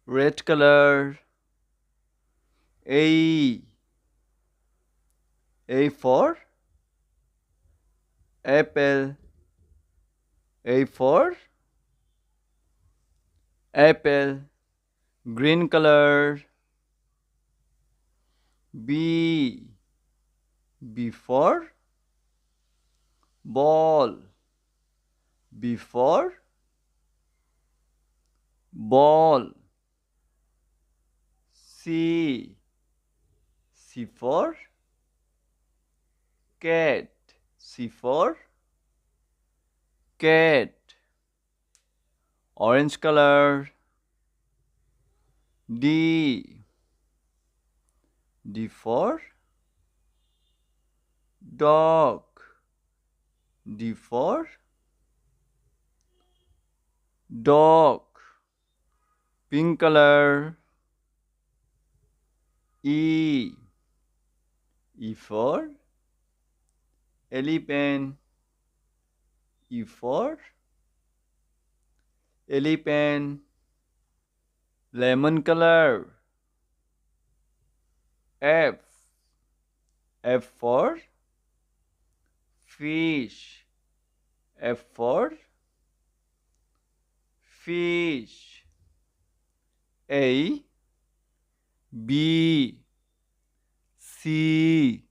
red color. A. A for apple. A for apple. Green color. B. B for ball. B for ball. C. C for cat. C for cat. Orange color. D. D for dog. D for dog. Pink color. E. E for elephant. E for elephant. Lemon color. F. F for fish. F for fish. A. B. C.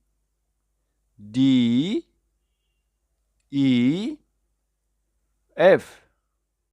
D. E. F.